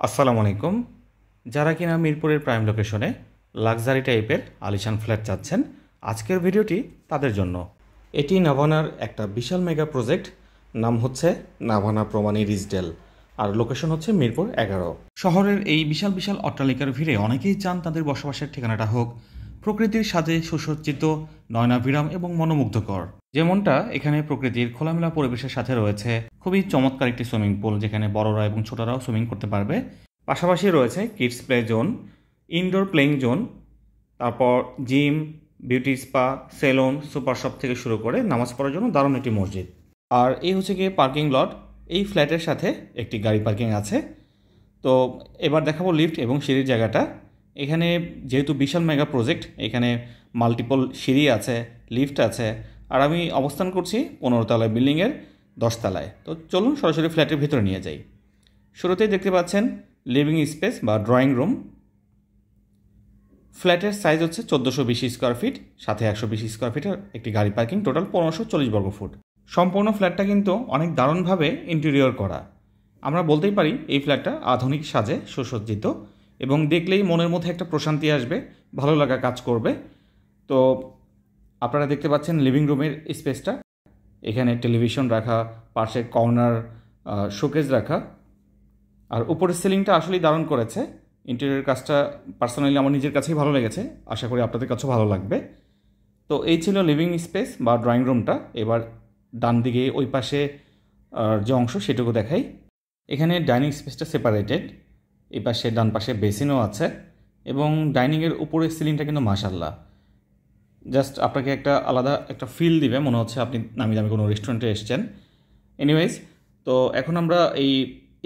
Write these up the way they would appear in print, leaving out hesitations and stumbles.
আসসালামু আলাইকুম। যারা কিনা মিরপুরের প্রাইম লোকেশনে লাক্সারি টাইপের আলিশান ফ্ল্যাট চাচ্ছেন, আজকের ভিডিওটি তাদের জন্য। এটি নাভানার একটা বিশাল মেগা প্রজেক্ট, নাম হচ্ছে নাভানা প্রমাণী রিজডেল, আর লোকেশন হচ্ছে মিরপুর 11। শহরের এই বিশাল বিশাল অট্টালিকার ভিড়ে অনেকেই চান তাদের বসবাসের ঠিকানাটা হোক প্রকৃতির সাথে সুসজ্জিত, নয়নাভিরাম এবং মনোমুগ্ধকর। যেমনটা এখানে প্রকৃতির খোলামেলা পরিবেশের সাথে রয়েছে খুবই চমৎকার একটি সুইমিং পুল, যেখানে বড়রা এবং ছোটরাও সুইমিং করতে পারবে। পাশাপাশি রয়েছে kids play zone, indoor playing zone, তারপর gym, beauty spa, salon, super shop থেকে শুরু করে নামাজ পড়ার জন্য দারুণ একটি মসজিদ। আর এই হচ্ছে গিয়ে পার্কিং লট। এই ফ্ল্যাটের সাথে একটি গাড়ি পার্কিং আছে। তো এবার দেখাবো লিফট এবং সিঁড়ির জায়গাটা। এখানে যেহেতু বিশাল মেগা প্রজেক্ট, এখানে মাল্টিপল সিঁড়ি আছে, লিফট আছে, আর আমি অবস্থান করছি 15 তলায় বিল্ডিংয়ের 10 তলায়। তো চলুন সরাসরি ফ্ল্যাটের ভিতরে নিয়ে যাই। শুরুতেই দেখতে পাচ্ছেন লিভিং স্পেস বা ড্রয়িং রুম। ফ্ল্যাটের সাইজ হচ্ছে 1420 স্কোয়ার ফিট, সাথে 120 স্কোয়ার ফিটের একটি গাড়ি পার্কিং, টোটাল 1540 বর্গ ফুট। সম্পূর্ণ ফ্ল্যাটটা কিন্তু অনেক দারুণভাবে ইন্টেরিয়র করা। আমরা বলতেই পারি এই ফ্ল্যাটটা আধুনিক সাজে সুসজ্জিত, এবং দেখলেই মনের মধ্যে একটা প্রশান্তি আসবে, ভালো লাগা কাজ করবে। তো আপনারা দেখতে পাচ্ছেন লিভিং রুমের স্পেসটা। এখানে টেলিভিশন রাখা, পাশে কর্নার শোকেস রাখা, আর উপরের সিলিংটা আসলেই দারুণ করেছে। ইন্টেরিয়র কাজটা পার্সোনালি আমার নিজের কাছেই ভালো লেগেছে, আশা করি আপনাদের কাছেও ভালো লাগবে। তো এই ছিল লিভিং স্পেস বা ড্রয়িং রুমটা। এবার ডান দিকে ওই পাশে যে অংশ সেটুকু দেখাই। এখানে ডাইনিং স্পেসটা সেপারেটেড, এই পাশে ডান পাশে বেসিনও আছে, এবং ডাইনিংয়ের উপরের সিলিংটা কিন্তু মাশাআল্লাহ, জাস্ট আপনাকে একটা আলাদা একটা ফিল দিবে, মনে হচ্ছে আপনি নামি দামি কোনো রেস্টুরেন্টে এসেছেন। এনিওয়েজ, তো এখন আমরা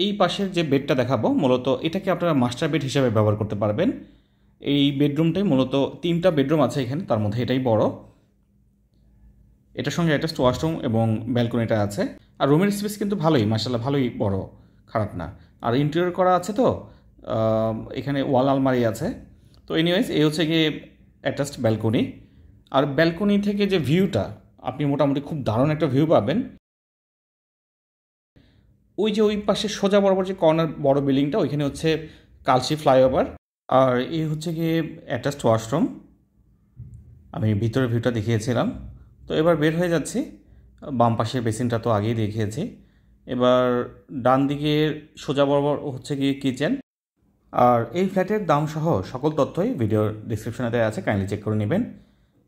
এই পাশের যে বেডটা দেখাবো, মূলত এটাকে আপনারা মাস্টার বেড হিসেবে ব্যবহার করতে পারবেন। এই বেডরুমটাই মূলত 3টা বেডরুম আছে এখানে, তার মধ্যে এটাই বড়। এটার সঙ্গে অ্যাটাচড ওয়াশরুম এবং ব্যালকনিটা আছে। আর রুমের স্পেস কিন্তু ভালোই, মাশাআল্লাহ ভালোই বড়, খারাপ না। আর ইন্টেরিয়র করা আছে, তো এখানে ওয়াল আলমারি আছে। তো এনিওয়েজ, এই হচ্ছে গিয়ে অ্যাটাচড ব্যালকনি। আর ব্যালকনি থেকে যে ভিউটা, আপনি মোটামুটি খুব দারুণ একটা ভিউ পাবেন। ওই যে ওই পাশে সোজা বরাবর যে কর্নার বড় বিল্ডিংটা, ওইখানে হচ্ছে কালশি ফ্লাইওভার। আর এই হচ্ছে গিয়ে অ্যাটাচড ওয়াশরুম। আমি ভিতরের ভিউটা দেখিয়েছিলাম। তো এবার বের হয়ে যাচ্ছি। বাম পাশের বেসিনটা তো আগেই দেখিয়েছি। এবার ডান দিকে সোজা বরাবর হচ্ছে গিয়ে কিচেন। আর এই ফ্ল্যাটের দাম সহ সকল তথ্যই ভিডিওর ডিসক্রিপশনে দেওয়া আছে, কাইন্ডলি চেক করে নেবেন।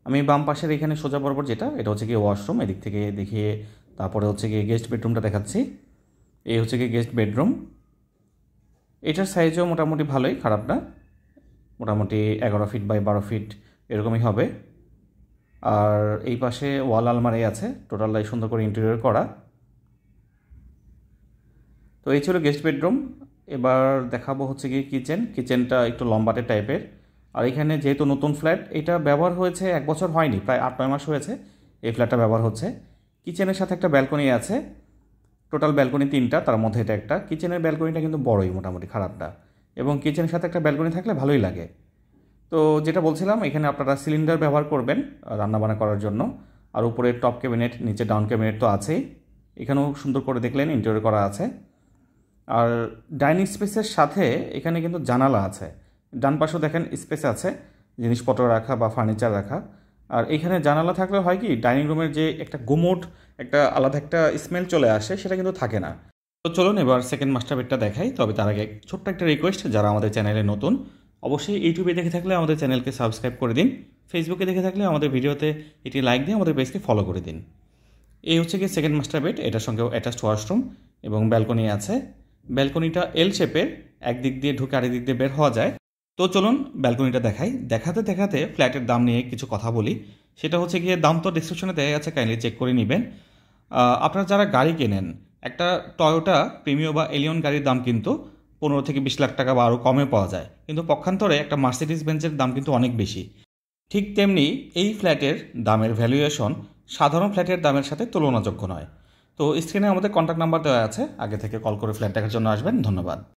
আমি বাম পাশের এখানে সোজা বরাবর যেটা, এটা হচ্ছে গিয়ে ওয়াশরুম, এদিক থেকে দেখিয়ে তারপরে হচ্ছে গিয়ে গেস্ট বেডরুমটা দেখাচ্ছি। এই হচ্ছে গিয়ে গেস্ট বেডরুম। এটার সাইজও মোটামুটি ভালোই, খারাপ না। মোটামুটি 11 ফিট বাই 12 ফিট এরকমই হবে। আর এই পাশে ওয়াল আলমারি আছে, টোটালটাই সুন্দর করে ইন্টেরিয়র করা। তো এই ছিল গেস্ট বেডরুম। এবার দেখাবো হচ্ছে গিয়ে কিচেন। কিচেনটা একটু লম্বাটে টাইপের। আর এখানে যেহেতু নতুন ফ্ল্যাট, এটা ব্যবহার হয়েছে 1 বছর হয়নি, প্রায় 8-9 মাস হয়েছে এই ফ্ল্যাটটা ব্যবহার হচ্ছে। কিচেনের সাথে একটা ব্যালকনি আছে, টোটাল ব্যালকনি 3টা, তার মধ্যে এটা একটা। কিচেনের ব্যালকনিটা কিন্তু বড়ই, মোটামুটি খারাপ না, এবং কিচেনের সাথে একটা ব্যালকনি থাকলে ভালোই লাগে। তো যেটা বলছিলাম, এখানে আপনারা সিলিন্ডার ব্যবহার করবেন রান্নাবান্না করার জন্য। আর উপরে টপ ক্যাবিনেট, নিচে ডাউন ক্যাবিনেট তো আছেই। এখানেও সুন্দর করে দেখলেন ইন্টেরিয়র করা আছে। আর ডাইনিং স্পেসের সাথে এখানে কিন্তু জানালা আছে। ডান পাশেও দেখেন স্পেস আছে জিনিসপত্র রাখা বা ফার্নিচার রাখা। আর এখানে জানালা থাকলে হয় কি, ডাইনিং রুমের যে একটা গুমোট, একটা আলাদা একটা স্মেল চলে আসে, সেটা কিন্তু থাকে না। তো চলুন এবার সেকেন্ড মাস্টার বেডটা দেখাই। তবে তার আগে ছোট্ট একটা রিকোয়েস্ট, যারা আমাদের চ্যানেলে নতুন, অবশ্যই ইউটিউবে দেখে থাকলে আমাদের চ্যানেলকে সাবস্ক্রাইব করে দিন। ফেসবুকে দেখে থাকলে আমাদের ভিডিওতে এটি লাইক দিয়ে আমাদের পেজকে ফলো করে দিন। এই হচ্ছে গিয়ে সেকেন্ড মাস্টার বেড। এটার সঙ্গে অ্যাটাচড ওয়াশরুম এবং ব্যালকনি আছে। ব্যালকনিটা এল শেপের, একদিক দিয়ে ঢুকে আরেক দিক দিয়ে বের হওয়া যায়। তো চলুন ব্যালকনিটা দেখাই। দেখাতে দেখাতে ফ্ল্যাটের দাম নিয়ে কিছু কথা বলি। সেটা হচ্ছে গিয়ে, দাম তো ডিসক্রিপশনে দেওয়া আছে, কাইন্ডলি চেক করে নেবেন। আপনারা যারা গাড়ি কেনেন, একটা টয়োটা প্রিমিও বা এলিয়ন গাড়ির দাম কিন্তু 15 থেকে 20 লাখ টাকা বা আরও কমে পাওয়া যায়, কিন্তু পক্ষান্তরে একটা মার্সিডিজ বেঞ্চের দাম কিন্তু অনেক বেশি। ঠিক তেমনি এই ফ্ল্যাটের দামের ভ্যালুয়েশন সাধারণ ফ্ল্যাটের দামের সাথে তুলনাযোগ্য নয়। তো স্ক্রিনে আমাদের কন্ট্যাক্ট নাম্বার দেওয়া আছে, আগে থেকে কল করে ফ্ল্যাট দেখার জন্য আসবেন। ধন্যবাদ।